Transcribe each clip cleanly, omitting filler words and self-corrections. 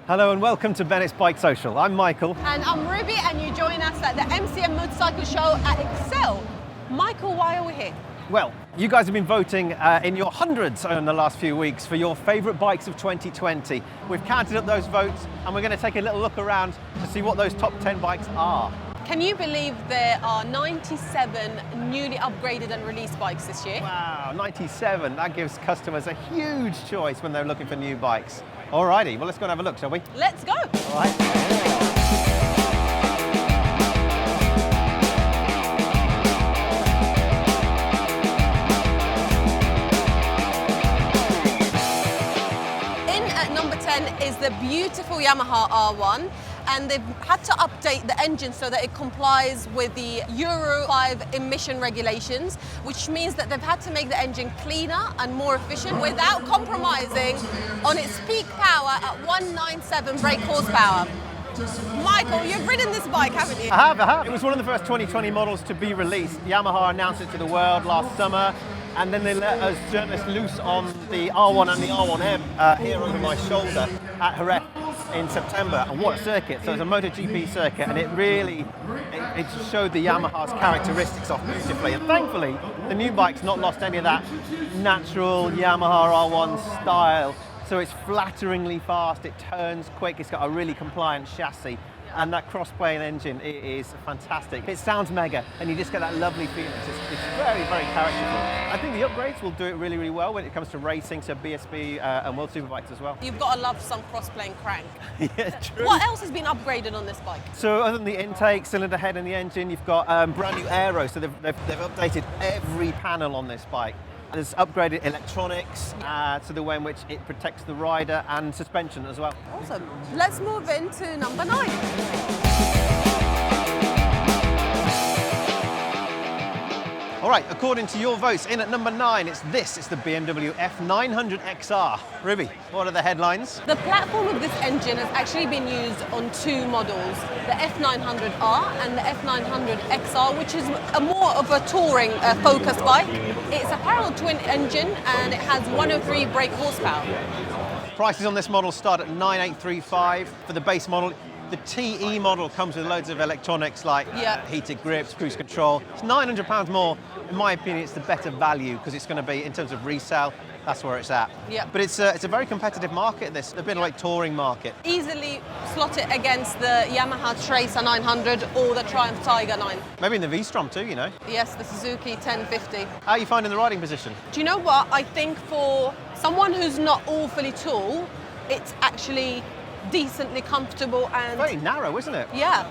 Hello and welcome to Bennetts BikeSocial. I'm Michael. And I'm Ruby, and you join us at the MCM Motorcycle Show at Excel. Michael, why are we here? Well, you guys have been voting in your hundreds in the last few weeks for your favourite bikes of 2020. We've counted up those votes and we're going to take a little look around to see what those top 10 bikes are. Can you believe there are 97 newly upgraded and released bikes this year? Wow, 97. That gives customers a huge choice when they're looking for new bikes. Alrighty, well let's go and have a look, shall we? Let's go. All right. Is the beautiful Yamaha R1, and they've had to update the engine so that it complies with the Euro 5 emission regulations, which means that they've had to make the engine cleaner and more efficient without compromising on its peak power at 197 brake horsepower. Michael, you've ridden this bike, haven't you? I have. It was one of the first 2020 models to be released. Yamaha announced it to the world last summer, and then they let us journalists loose on the R1 and the R1M here over my shoulder at Jerez in September. And what a circuit. So it's a MotoGP circuit, and it really it showed the Yamaha's characteristics off beautifully. And thankfully, the new bike's not lost any of that natural Yamaha R1 style. So it's flatteringly fast, it turns quick, it's got a really compliant chassis, and that cross-plane engine, it is fantastic. It sounds mega, and you just get that lovely feeling. It's very, very characterful. I think the upgrades will do it really, really well when it comes to racing, so BSB and World Superbikes as well. You've got to love some cross-plane crank. Yeah, true. What else has been upgraded on this bike? So other than the intake, cylinder head and the engine, you've got brand new aero, so they've updated every panel on this bike. There's upgraded electronics to the way in which it protects the rider, and suspension as well. Awesome. Let's move into number 9. All right, according to your votes, in at number 9, it's the BMW F900 XR. Ruby, what are the headlines? The platform of this engine has actually been used on 2 models, the F900R and the F900 XR, which is a more of a touring focused bike. It's a parallel twin engine and it has 103 brake horsepower. Prices on this model start at $9,835 for the base model. The TE model comes with loads of electronics like heated grips, cruise control. It's £900 more. In my opinion, it's the better value because it's going to be, in terms of resale, that's where it's at. Yeah. But it's a very competitive market, this. A bit like touring market. Easily slot it against the Yamaha Tracer 900 or the Triumph Tiger 9. Maybe in the V-Strom too, you know. Yes, the Suzuki 1050. How are you finding the riding position? Do you know what? I think for someone who's not awfully tall, it's actually decently comfortable and... Very narrow, isn't it? Yeah.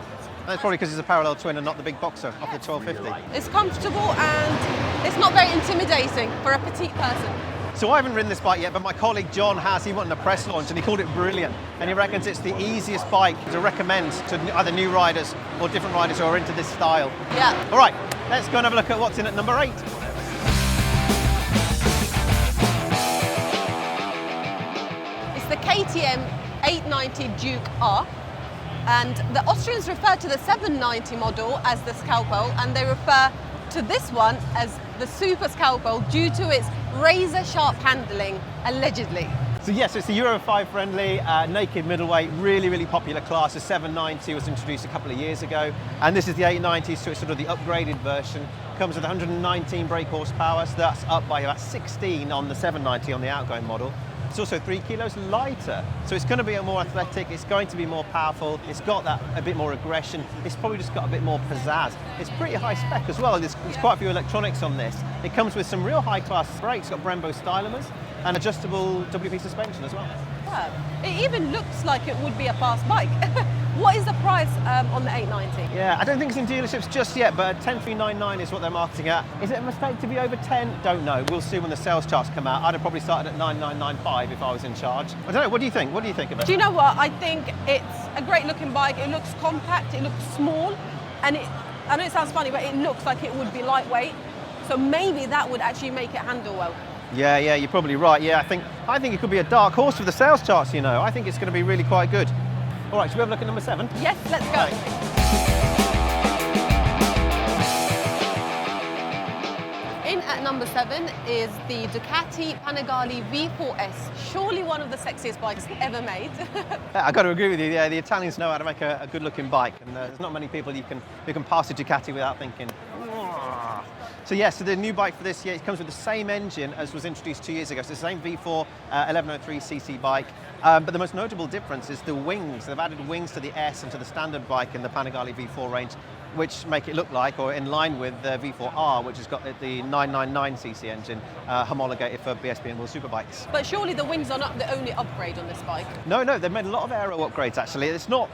That's probably because it's a parallel twin and not the big boxer off the 1250. It's comfortable and it's not very intimidating for a petite person. So I haven't ridden this bike yet, but my colleague John has. He went on a press launch and he called it brilliant. And he reckons it's the easiest bike to recommend to either new riders or different riders who are into this style. Yeah. All right, let's go and have a look at what's in at number 8. It's the KTM 890 Duke R. And the Austrians refer to the 790 model as the Scalpel, and they refer to this one as the Super Scalpel due to its razor-sharp handling, allegedly. So yes, it's the Euro 5 friendly, naked middleweight, really, really popular class. The 790 was introduced a couple of years ago, and this is the 890, so it's sort of the upgraded version. Comes with 119 brake horsepower, so that's up by about 16 on the 790 on the outgoing model. It's also 3 kilos lighter, so it's going to be more athletic, it's going to be more powerful, it's got that a bit more aggression, it's probably just got a bit more pizzazz. It's pretty high spec as well, there's quite a few electronics on this. It comes with some real high class brakes, got Brembo stylomers and adjustable WP suspension as well. Yeah. It even looks like it would be a fast bike. What is the price on the 890? Yeah, I don't think it's in dealerships just yet, but 10,399 is what they're marketing at. Is it a mistake to be over 10? Don't know. We'll see when the sales charts come out. I'd have probably started at 9,995 if I was in charge. I don't know. What do you think? What do you think of it? Do you know what? I think it's a great looking bike. It looks compact. It looks small, and I know it sounds funny, but it looks like it would be lightweight. So maybe that would actually make it handle well. Yeah, you're probably right. Yeah, I think it could be a dark horse for the sales charts. You know, I think it's going to be really quite good. All right, should we have a look at number 7? Yes, let's go. Right. In at number 7 is the Ducati Panigale V4S. Surely one of the sexiest bikes ever made. I've got to agree with you. Yeah, the Italians know how to make a good-looking bike, and there's not many people you can pass a Ducati without thinking, "Wah." So yeah, so the new bike for this year, it comes with the same engine as was introduced 2 years ago. So it's the same V4 1103cc bike. But the most notable difference is the wings. They've added wings to the S and to the standard bike in the Panigale V4 range, which make it look like, or in line with the V4R, which has got the 999cc engine homologated for BSB and World Superbikes. But surely the wings are not the only upgrade on this bike. No, they've made a lot of aero upgrades actually. It's not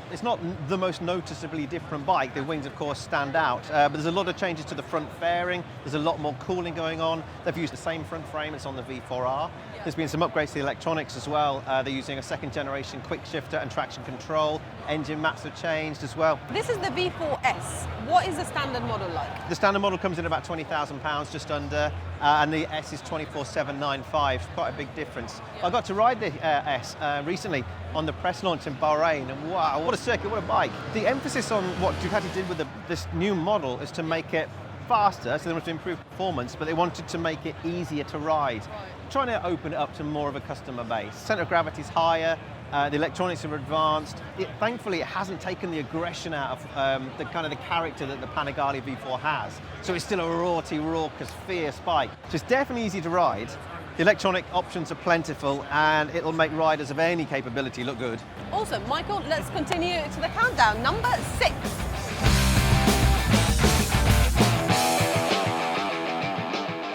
the most noticeably different bike. The wings, of course, stand out, but there's a lot of changes to the front fairing. There's a lot more cooling going on. They've used the same front frame as on the V4R. There's been some upgrades to the electronics as well. They're using a second generation quick shifter and traction control. Engine maps have changed as well. This is the V4S. What is the standard model like? The standard model comes in about £20,000, just under, and the S is 24,795. Quite a big difference. Yeah. I got to ride the S recently on the press launch in Bahrain, and wow, what a circuit, what a bike. The emphasis on what Ducati did with this new model is to make it faster, so they wanted to improve performance, but they wanted to make it easier to ride. Trying to open it up to more of a customer base. Centre of gravity is higher, the electronics are advanced. Thankfully, it hasn't taken the aggression out of the kind of the character that the Panigale V4 has. So it's still a raucous, fierce bike. So it's definitely easy to ride. The electronic options are plentiful, and it'll make riders of any capability look good. Awesome, Michael, let's continue to the countdown. Number 6.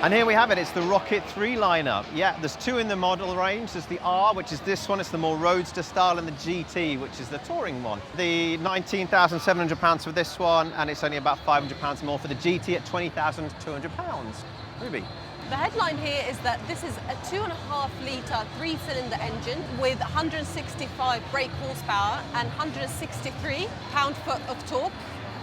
And here we have it, it's the Rocket 3 lineup. Yeah, there's 2 in the model range. There's the R, which is this one, it's the more roadster style, and the GT, which is the touring one. The £19,700 for this one, and it's only about £500 more for the GT at £20,200. Ruby. The headline here is that this is a 2.5 litre 3-cylinder engine with 165 brake horsepower and 163 pound-foot of torque.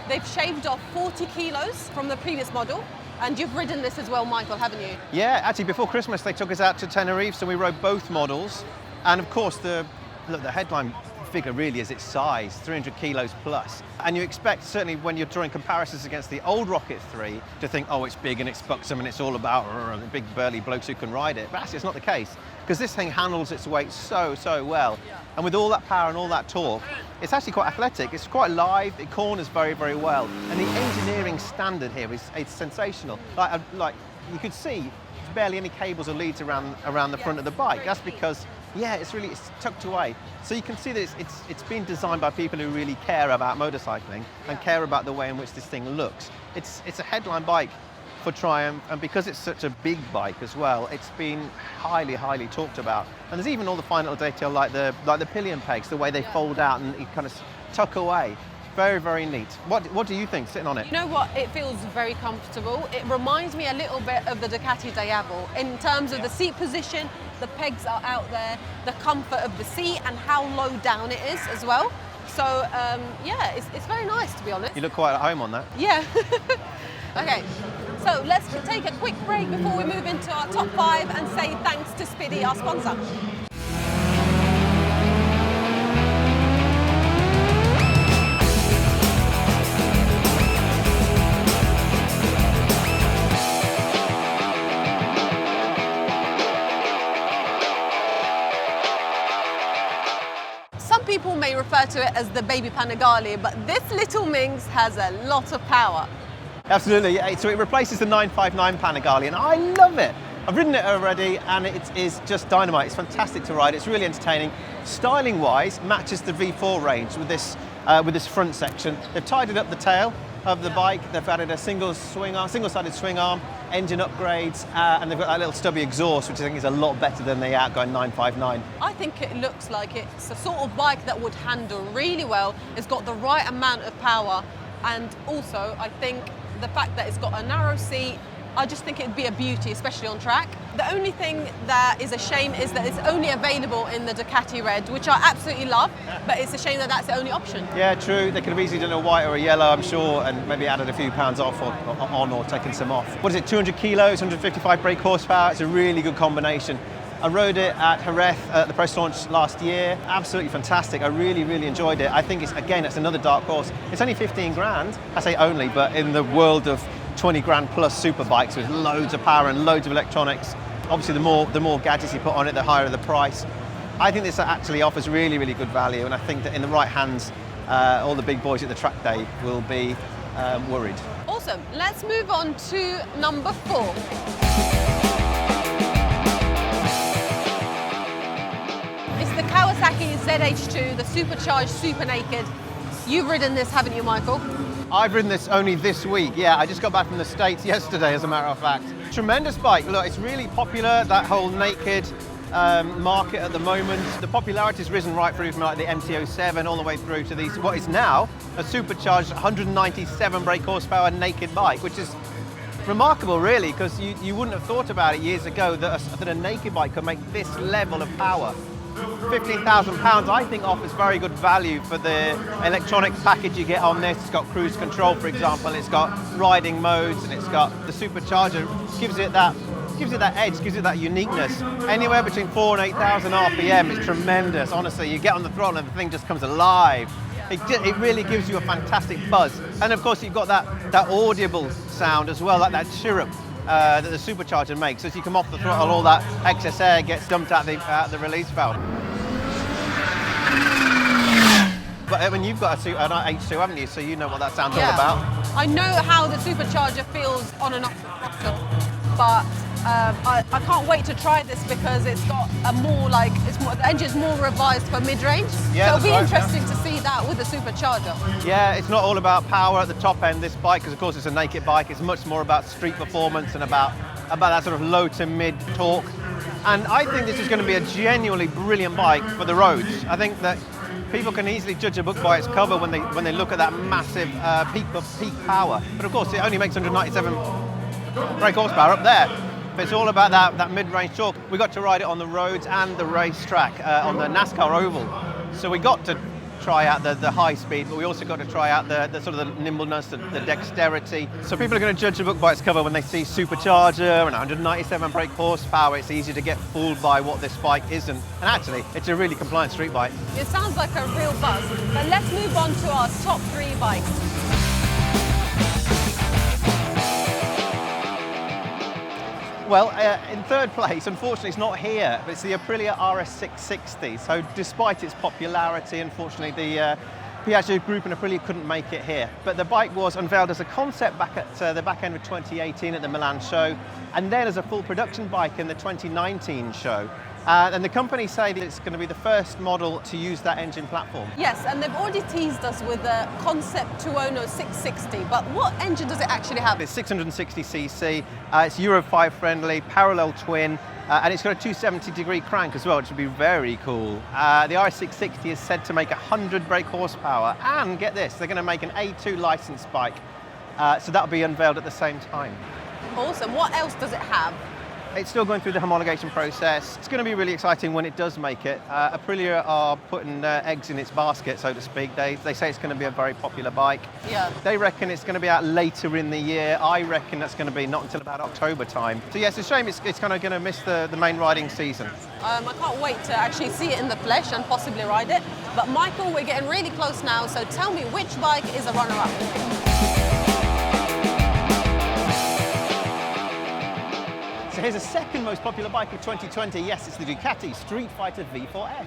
They've shaved off 40 kilos from the previous model. And you've ridden this as well, Michael, haven't you? Yeah, actually before Christmas they took us out to Tenerife, so we rode both models. And of course the headline figure really is its size, 300 kilos plus. And you expect, certainly when you're drawing comparisons against the old Rocket 3, to think, oh, it's big and it's buxom and it's all about big burly blokes who can ride it. But actually it's not the case, because this thing handles its weight so well. And with all that power and all that torque, it's actually quite athletic. It's quite live, it corners very, very well. And the engineering standard here is sensational. Like you could see, there's barely any cables or leads around the front of the bike. That's because, yeah, it's tucked away. So you can see that it's been designed by people who really care about motorcycling and care about the way in which this thing looks. It's a headline bike for Triumph, and because it's such a big bike as well, it's been highly talked about. And there's even all the fine little detail like the pillion pegs, the way they fold out and you kind of tuck away. Very neat. What do you think sitting on it? You know what, it feels very comfortable. It reminds me a little bit of the Ducati Diavel in terms of the seat position, the pegs are out there, the comfort of the seat and how low down it is as well. So yeah, it's very nice, to be honest. You look quite at home on that. Yeah. Okay, so let's take a quick break before we move into our top 5 and say thanks to Spiddy, our sponsor. Some people may refer to it as the baby Panigale, but this little minx has a lot of power. Absolutely, yeah. So it replaces the 959 Panigale, and I love it. I've ridden it already, and it is just dynamite. It's fantastic to ride. It's really entertaining. Styling-wise, matches the V4 range with this front section. They've tidied up the tail of the bike. They've added a single-sided swing arm, engine upgrades, and they've got that little stubby exhaust, which I think is a lot better than the outgoing 959. I think it looks like it's a sort of bike that would handle really well. It's got the right amount of power, and also I think the fact that it's got a narrow seat, I just think it'd be a beauty, especially on track. The only thing that is a shame is that it's only available in the Ducati Red, which I absolutely love, but it's a shame that that's the only option. Yeah, true. They could have easily done a white or a yellow, I'm sure, and maybe added a few pounds off or taken some off. What is it, 200 kilos, 155 brake horsepower? It's a really good combination. I rode it at Jerez at the press launch last year. Absolutely fantastic. I really enjoyed it. I think it's, again, it's another dark horse. It's only 15 grand. I say only, but in the world of 20 grand plus super bikes with loads of power and loads of electronics. Obviously, the more gadgets you put on it, the higher the price. I think this actually offers really, really good value, and I think that in the right hands, all the big boys at the track day will be worried. Awesome. Let's move on to number 4. It's the Kawasaki ZH2, the supercharged Super Naked. You've ridden this, haven't you, Michael? I've ridden this only this week, yeah. I just got back from the States yesterday, as a matter of fact. Tremendous bike. Look, it's really popular, that whole naked market at the moment. The popularity's risen right through from like the MT-07 all the way through to these, what is now a supercharged 197 brake horsepower naked bike, which is remarkable, really, because you wouldn't have thought about it years ago that a naked bike could make this level of power. £15,000, I think, offers very good value for the electronic package you get on this. It's got cruise control, for example. It's got riding modes, and it's got the supercharger. Gives it that edge, gives it that uniqueness. Anywhere between 4,000 and 8,000 RPM is tremendous. Honestly, you get on the throttle and the thing just comes alive. It really gives you a fantastic buzz. And of course, you've got that audible sound as well, like that chirrup that the supercharger makes. As you come off the throttle, all that excess air gets dumped out the release valve. But when you've got an H2, haven't you? So you know what that sound's all about. I know how the supercharger feels on and off the throttle, but I can't wait to try this because it's got a more like, the engine's more revised for mid-range. Yeah, so it'll be interesting to see that with the supercharger. Yeah, it's not all about power at the top end, this bike, because of course it's a naked bike. It's much more about street performance and about that sort of low to mid torque. And I think this is going to be a genuinely brilliant bike for the roads. I think that people can easily judge a book by its cover when they look at that massive peak power. But of course, it only makes 197 brake horsepower up there. But it's all about that mid-range torque. We got to ride it on the roads and the racetrack on the NASCAR Oval. So we got to try out the high speed, but we also got to try out the sort of the nimbleness, the dexterity. So people are going to judge a book by its cover when they see supercharger and 197 brake horsepower. It's easy to get fooled by what this bike isn't. And actually, it's a really compliant street bike. It sounds like a real buzz. But let's move on to our top 3 bikes. Well, in third place, unfortunately, it's not here, but it's the Aprilia RS660. So despite its popularity, unfortunately, the Piaggio Group and Aprilia couldn't make it here. But the bike was unveiled as a concept back at the back end of 2018 at the Milan show, and then as a full production bike in the 2019 show. And the company say that it's going to be the first model to use that engine platform. Yes, and they've already teased us with the Concept Tuono 660, but what engine does it actually have? It's 660cc, it's Euro 5 friendly, parallel twin, and it's got a 270-degree crank as well, which would be very cool. The RS660 is said to make 100 brake horsepower, and get this, they're going to make an A2 licensed bike, so that'll be unveiled at the same time. Awesome. What else does it have? It's still going through the homologation process. It's going to be really exciting when it does make it. Aprilia are putting eggs in its basket, so to speak. They say it's going to be a very popular bike. Yeah. They reckon it's going to be out later in the year. I reckon that's going to be not until about October time. So yeah, it's a shame it's kind of going to miss the main riding season. I can't wait to actually see it in the flesh and possibly ride it. But Michael, we're getting really close now, so tell me which bike is a runner-up? So here's the second most popular bike of 2020. Yes, it's the Ducati Street Fighter V4S.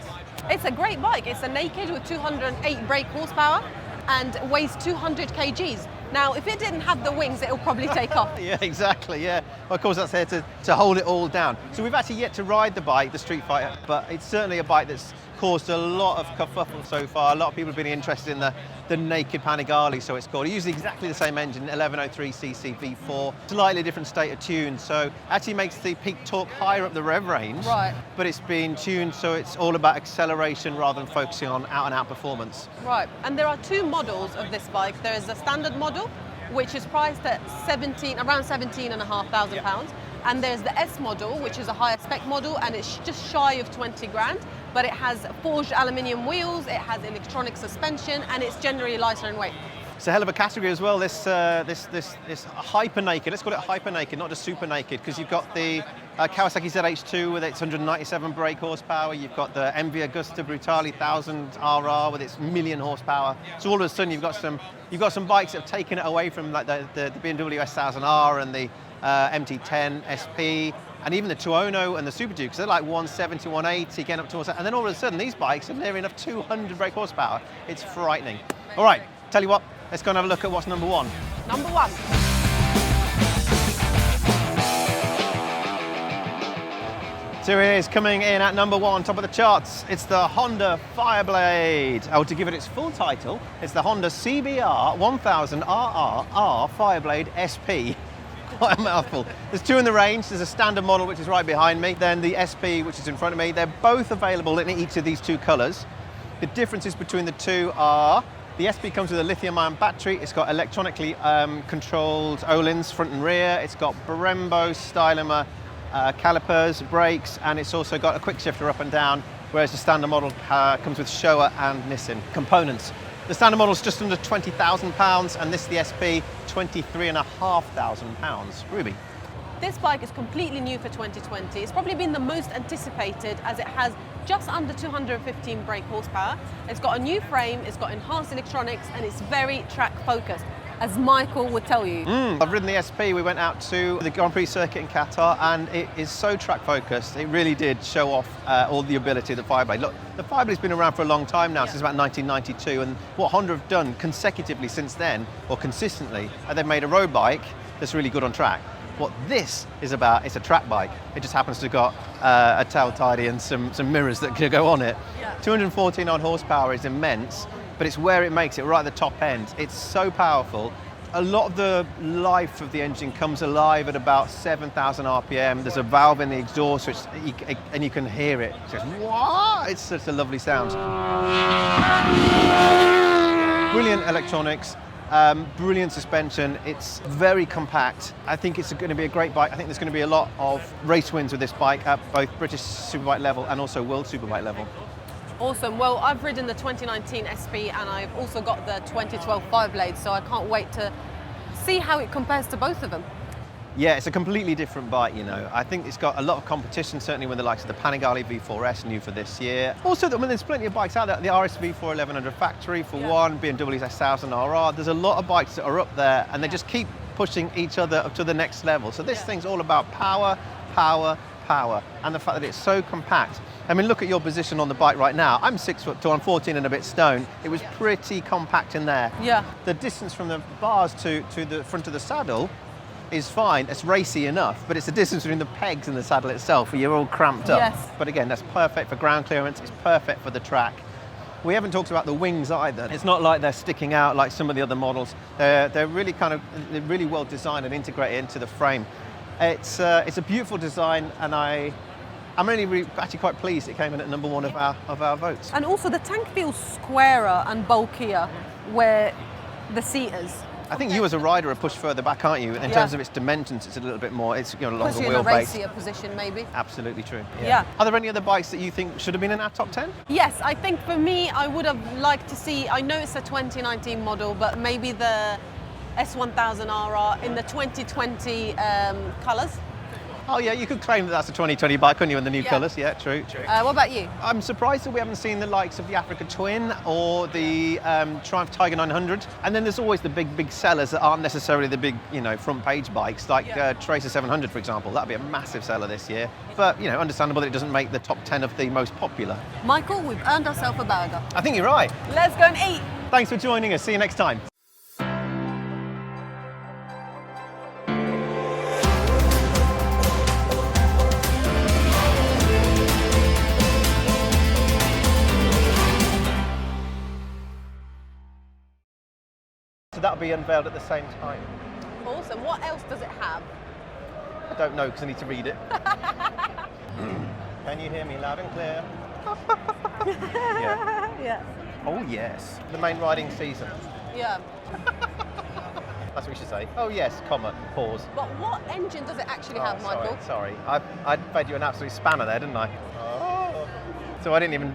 It's a great bike. It's a naked with 208 brake horsepower and weighs 200 kgs. Now, if it didn't have the wings, it'll probably take off. Yeah, exactly, yeah. Well, of course, that's here to hold it all down. So we've actually yet to ride the bike, the Street Fighter, but it's certainly a bike that's caused a lot of kerfuffle so far. A lot of people have been interested in the naked Panigale, so it's called. It uses exactly the same engine, 1103cc V4, slightly different state of tune, so actually makes the peak torque higher up the rev range. Right. But it's been tuned so it's all about acceleration rather than focusing on out-and-out performance. Right, and there are 2 models of this bike. There is the standard model, which is priced at around £17,500. And there's the S model, which is a higher spec model, and it's just shy of 20 grand. But it has forged aluminium wheels, it has electronic suspension, and it's generally lighter in weight. It's a hell of a category as well. This hyper naked. Let's call it hyper naked, not just super naked, because you've got the Kawasaki ZH2 with its 197 brake horsepower. You've got the MV Agusta Brutale 1000 RR with its million horsepower. So all of a sudden you've got some bikes that have taken it away from like the BMW S1000R and the MT10 SP, and even the Tuono and the Super Dukes. They're like 170, 180, getting up towards that. And then all of a sudden these bikes are near enough 200 brake horsepower. It's frightening. All right, tell you what. Let's go and have a look at what's number one. Number one. So it is coming in at number one, top of the charts. It's the Honda Fireblade. Oh, to give it its full title, it's the Honda CBR 1000RR Fireblade SP. Quite a mouthful. There's two in the range. There's a standard model, which is right behind me, then the SP, which is in front of me. They're both available in each of these two colours. The differences between the two are the SP comes with a lithium-ion battery. It's got electronically controlled Öhlins front and rear. It's got Brembo Styler calipers, brakes, and it's also got a quick shifter up and down, whereas the standard model comes with Showa and Nissin components. The standard model is just under £20,000, and this, the SP, £23,500. Ruby. This bike is completely new for 2020. It's probably been the most anticipated as it has just under 215 brake horsepower. It's got a new frame, it's got enhanced electronics, and it's very track focused, as Michael would tell you. I've ridden the SP. We went out to the Grand Prix circuit in Qatar, and it is so track focused. It really did show off all the ability of the Fireblade. Look, the Fireblade's been around for a long time now, since about 1992, and what Honda have done consecutively since then, or consistently, they've made a road bike that's really good on track. What this is about, it's a track bike. It just happens to have got a tail tidy and some mirrors that can go on it. Yeah. 214 odd horsepower is immense, but it's where it makes it, right at the top end. It's so powerful. A lot of the life of the engine comes alive at about 7,000 RPM. There's a valve in the exhaust, and you can hear it. It's just, what? It's such a lovely sound. Brilliant electronics. Brilliant suspension. It's very compact. I think it's going to be a great bike. I think there's going to be a lot of race wins with this bike at both British Superbike level and also World Superbike level. Awesome. Well, I've ridden the 2019 SP and I've also got the 2012 Fireblade, so I can't wait to see how it compares to both of them. Yeah, it's a completely different bike, you know. I think it's got a lot of competition, certainly with the likes of the Panigale V4S, new for this year. Also, there's plenty of bikes out there. The RS V4 1100 factory, for one, BMW's S1000 RR. There's a lot of bikes that are up there, and they just keep pushing each other up to the next level. So this thing's all about power, power, power, and the fact that it's so compact. I mean, look at your position on the bike right now. I'm 6 foot tall, I'm 14 and a bit stone. It was pretty compact in there. Yeah. The distance from the bars to the front of the saddle is fine. It's racy enough, but it's the distance between the pegs and the saddle itself where you're all cramped up. Yes. But again, that's perfect for ground clearance. It's perfect for the track. We haven't talked about the wings either. It's not like they're sticking out like some of the other models. They're really they're really well designed and integrated into the frame. It's a beautiful design, and I'm really actually quite pleased it came in at number one of our votes. And also the tank feels squarer and bulkier where the seat is. I think you as a rider are pushed further back, aren't you? In terms of its dimensions, it's a little bit more, it's longer Puts you in a wheelbase. racier position, maybe. Absolutely true. Yeah. Are there any other bikes that you think should have been in our top 10? Yes, I think for me, I would have liked to see, I know it's a 2019 model, but maybe the S1000RR in the 2020 colours. Oh yeah, you could claim that that's a 2020 bike, couldn't you, in the new colours? Yeah, true. What about you? I'm surprised that we haven't seen the likes of the Africa Twin or the Triumph Tiger 900. And then there's always the big sellers that aren't necessarily the big, front page bikes, like Tracer 700, for example. That'd be a massive seller this year. But, understandable that it doesn't make the top 10 of the most popular. Michael, we've earned ourselves a burger. I think you're right. Let's go and eat. Thanks for joining us. See you next time. So that'll be unveiled at the same time. Awesome. What else does it have? I don't know because I need to read it. Can you hear me loud and clear? Yeah. Yeah. Oh yes. The main riding season. Yeah. That's what we should say. Oh yes, comma, pause. But what engine does it actually have, Michael? Sorry. I fed you an absolute spanner there, didn't I? Oh. So I didn't even...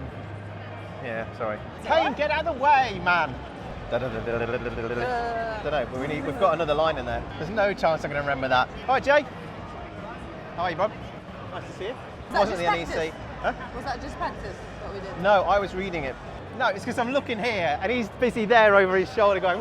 Yeah, sorry. Kane, get out of the way, man! Don't know, but we've got another line in there. There's no chance I'm going to remember that. All right, Jay. How are you, Bob? Nice to see you. It wasn't the NEC. Huh? Was that just practice, what we did? No, I was reading it. No, it's because I'm looking here and he's busy there over his shoulder going,